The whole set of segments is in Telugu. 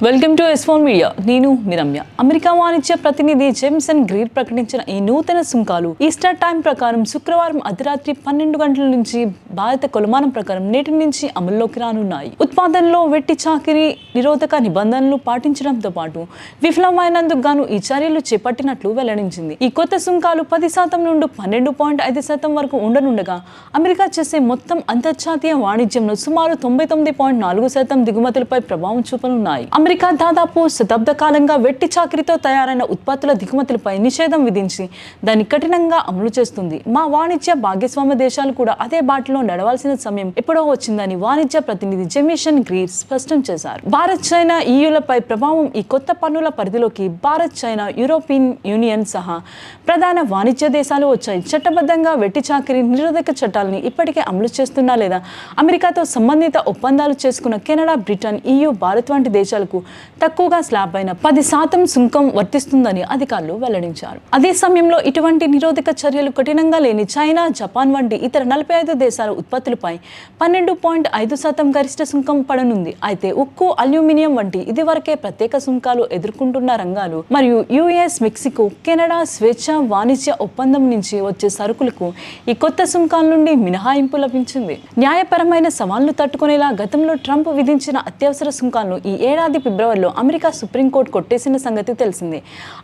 Welcome to S4 media. నేను నిరమ్య. అమెరికా వాణిజ్య ప్రతినిధి జేమ్సన్ గ్రీర్ ప్రకటించిన ఈ నూతన సుంకాలు ఈస్టర్ టైం ప్రకారం శుక్రవారం అర్ధరాత్రి 12 గంటల నుంచి భారత కొలమానం ప్రకారం నేటి నుంచి అమల్లోకి రానున్నాయి. ఉత్పాదనలో వెట్టి చాకిరీ నిరోధక నిబంధనలు పాటించడంతో పాటు విఫలమైనందుకు గాను ఈ చర్యలు చేపట్టినట్లు వెల్లడించింది. ఈ కొత్త సుంకాలు 10% నుండి 12.5% వరకు ఉండనుండగా అమెరికా చేసే మొత్తం అంతర్జాతీయ వాణిజ్యంలో సుమారు 99.4% దిగుమతులపై ప్రభావం చూపనున్నాయి. అమెరికా దాదాపు శతాబ్ద కాలంగా వెట్టి చాకిరీతో తయారైన ఉత్పత్తుల దిగుమతులపై నిషేధం విధించి దాన్ని కఠినంగా అమలు చేస్తుంది. మా వాణిజ్య భాగస్వామ్య దేశాలు కూడా అదే బాటలో నడవాల్సిన సమయం ఎప్పుడో వచ్చిందని వాణిజ్య ప్రతినిధి జేమ్సన్ గ్రీర్ స్పష్టం చేశారు. భారత్, చైనా, ఈయూలపై ప్రభావం ఈ కొత్త పన్నుల పరిధిలోకి భారత్, చైనా, యూరోపియన్ యూనియన్ సహా ప్రధాన వాణిజ్య దేశాలు వచ్చాయి. చట్టబద్ధంగా వెట్టి చాకిరీ నిరోధక చట్టాలని ఇప్పటికే అమలు చేస్తున్నా లేదా అమెరికాతో సంబంధిత ఒప్పందాలు చేసుకున్న కెనడా, బ్రిటన్, EU, భారత్ వంటి దేశాలకు తక్కువగా స్లాబ్ అయిన 10% సుంకం వర్తిస్తుందని అధికారులు వెల్లడించారు. అదే సమయంలో ఇటువంటి నిరోధక చర్యలు కఠినంగా లేని చైనా, జపాన్ వంటి ఇతర 45 దేశాల ఉత్పత్తులపై 12.5% గరిష్ట సుంకం పడనుంది. అయితే ఉక్కు, అల్యూమినియం వంటి ఇదివరకే ప్రత్యేక సుంకాలు ఎదుర్కొంటున్న రంగాలు మరియు US, మెక్సికో, కెనడా స్వేచ్ఛ వాణిజ్య ఒప్పందం నుంచి వచ్చే సరుకులకు ఈ కొత్త సుంకాల నుండి మినహాయింపు లభించింది. న్యాయపరమైన సవాళ్లు తట్టుకునేలా గతంలో ట్రంప్ విధించిన అత్యవసర సుంకాలను ఈ ఏడాది ఫిబ్రవరిలో అమెరికా సుప్రీంకోర్టు కొట్టేసిన సంగతి తెలిసిందే.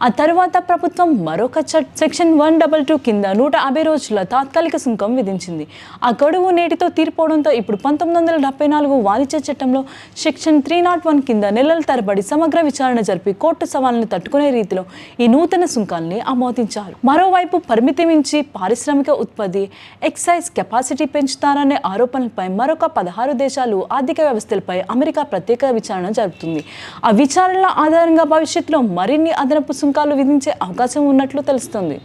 ఆ తరువాత ప్రభుత్వం మరొక సెక్షన్ 122 కింద 150 రోజుల తాత్కాలిక సుంకం విధించింది. ఆ గడువు నేటితో తీరిపోవడంతో ఇప్పుడు 1974 వాణిజ్య చట్టంలో సెక్షన్ 301 కింద నెలల తరబడి సమగ్ర విచారణ జరిపి కోర్టు సవాళ్ళను తట్టుకునే రీతిలో ఈ నూతన సుంకాల్ని ఆమోదించారు. మరోవైపు పరిమితి మించి పారిశ్రామిక ఉత్పత్తి, ఎక్సైజ్ కెపాసిటీ పెంచుతారనే ఆరోపణలపై మరొక 16 దేశాలు ఆర్థిక వ్యవస్థలపై అమెరికా ప్రత్యేక విచారణ జరుపుతుంది. ఆ విచారణల ఆధారంగా భవిష్యత్తులో మరిన్ని అదనపు సుంకాలు విధించే అవకాశం ఉన్నట్లు తెలుస్తుంది.